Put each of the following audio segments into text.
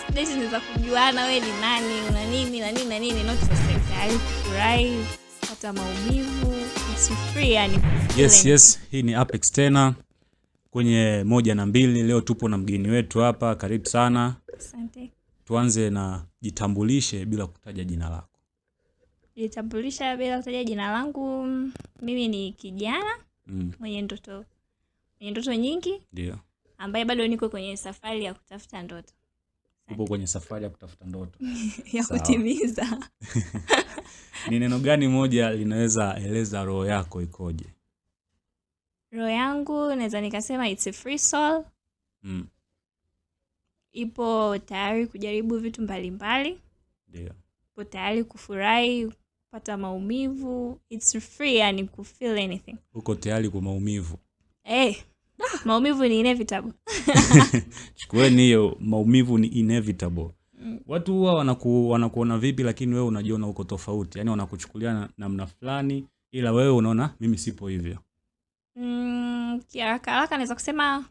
first date ni za kujuana wewe ni nani, una nini na nini na nini, not for sex. Furahi, hata maumivu, it's free yani. Yes, hii ni Apex tena kwenye 1 na 2. Leo tupo na mgeni wetu hapa, karibu sana. Asante. Tuanze na jitambulishe bila kutaja jina lako. Jitambulisha bila kutaja jina langu, mimi ni kijana mwenye ndoto nyingi. Ndio. Ambaye bado niko kwenye safari ya kutafuta ndoto. Upo kwenye safari ya kutafuta ndoto ya kutimiza. Ni neno gani moja linaweza eleza roho yako ikoje? Roho yangu naweza nikasema it's a free soul. Ipo tayari kujaribu vitu mbalimbali. Ndio. Ipo tayari kufurahi, kupata maumivu. It's free yani ku feel anything. Uko tayari kwa maumivu? Maumivu ni inevitable. Chukueni hiyo, maumivu ni inevitable. Watu huwa wanakuona vipi lakini wewe unajiona uko tofauti? Yaani wanakuchukulia namna fulani ila wewe unaona mimi sipo hivyo. Haraka naweza kusema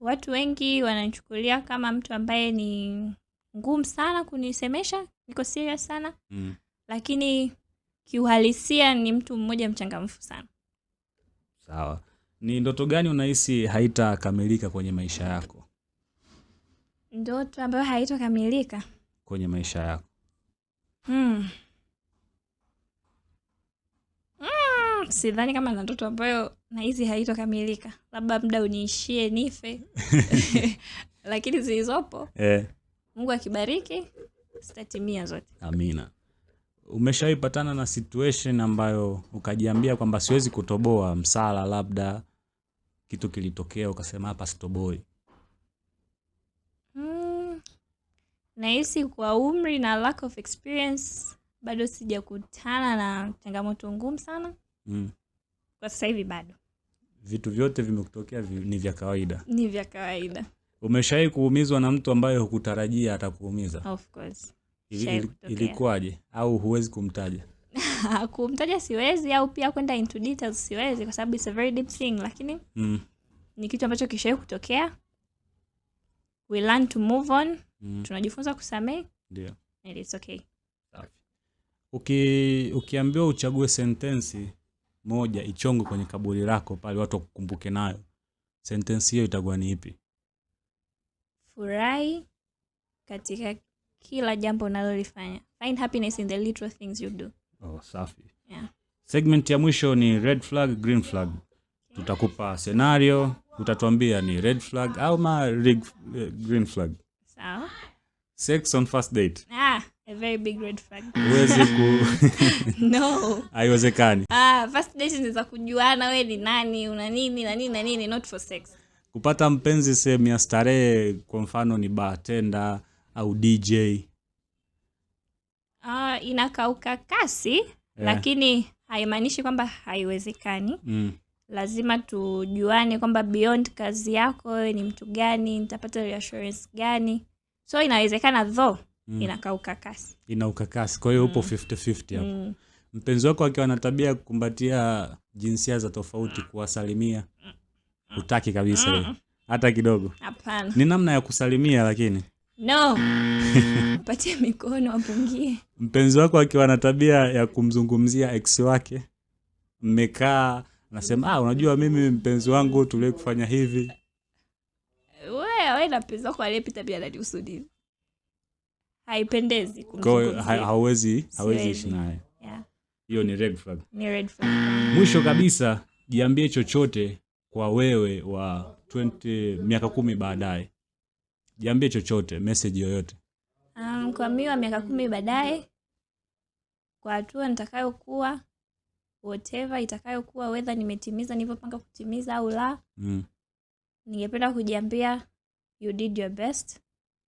watu wengi wananichukulia kama mtu ambaye ni ngumu sana kunisemesha, niko serious sana. Lakini kiuhalisia ni mtu mmoja mchangamfu sana. Sawa. Ni ndoto gani unahisi haitakamilika kwenye maisha yako? Ndoto ambayo haitakamilika kwenye maisha yako? Sidhani kama na ndoto ambayo nahisi haitakamilika. Labda muda uniishie nife. Lakini zilizopo Mungu akibariki zitatimia zote. Amina. Umeshawahi patana na situation ambayo ukajiambia kwamba siwezi kutoboa msala, labda kitu kilitokea ukasema hapa sitoboi? Nahisi kwa umri na lack of experience bado sijakutana na changamoto ngumu sana. Kwa sasa hivi bado. Vitu vyote vimekutokea ni vya kawaida. Ni vya kawaida. Umeshawahi kuumizwa na mtu ambaye hukutarajia atakuumiza? Of course. Ilikuwaje au huwezi kumtaja? Kumtaja siwezi, au pia kwenda into details siwezi kwa sababu it's a very deep thing, lakini ni kitu ambacho kishawahi kutokea. We learn to move on. Tunajifunza kusamehe. Ndio. And it's okay. Ukiambiwa uchague sentensi moja ichongo kwenye kaburi lako pale watu wakukumbuke nayo, sentensi hiyo itakuwa ni ipi? Furahi katika kila jambo unalolifanya. Find happiness in the little things you do. Safi. Yeah. Segment ya mwisho ni red flag, green flag. Tutakupa scenario, utatuambia ni red flag au green flag. Sawa. Sex on first date. A very big red flag. Huwezi No. Haiwezekani. First date ni za kujuana wewe ni nani, una nini na nini na nini, not for sex. Kupata mpenzi sehemu ya starehe, kwa mfano ni bartender au DJ. Inakauka kasi, lakini haimaanishi kwamba haiwezekani. Lazima tujuane kwamba beyond kazi yako wewe ni mtu gani, nitapata reassurance gani. So inawezekana though, inakauka kasi. Inauka kasi. Kwa hiyo upo 50-50 hapo. Mpenzi wako akiwa na tabia kukumbatia jinsia za tofauti, kuwasalimia, hutaki kabisa wewe hata kidogo? Hapana. Ni namna ya kusalimia lakini. No. Patie mikono apungie. Mpenzi wako akiwa na tabia ya kumzungumzia ex wake, mmekaa nasema unajua mimi mpenzi wangu tule kufanya hivi. Wewe na mpenzi wako aliyepita tabia ananihusudia. Haipendezi kumzungumzia. Hawezi ishi naye. Hiyo ni red flag. Ni red flag. Mwisho kabisa, jiambie chochote kwa wewe wa miaka 10 baadaye. Jiambie chochote, message yoyote. Kwa mimi wa miaka 10 baadaye, kwa hatua nitakayokuwa, whatever itakayokuwa, whether nimetimiza nilivyopanga kutimiza au la, ningependa kujiambia you did your best.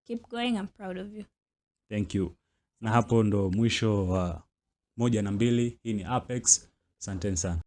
Keep going, I'm proud of you. Thank you. Na hapo ndo mwisho wa 1 na 2. Hii ni Apex. Asante sana.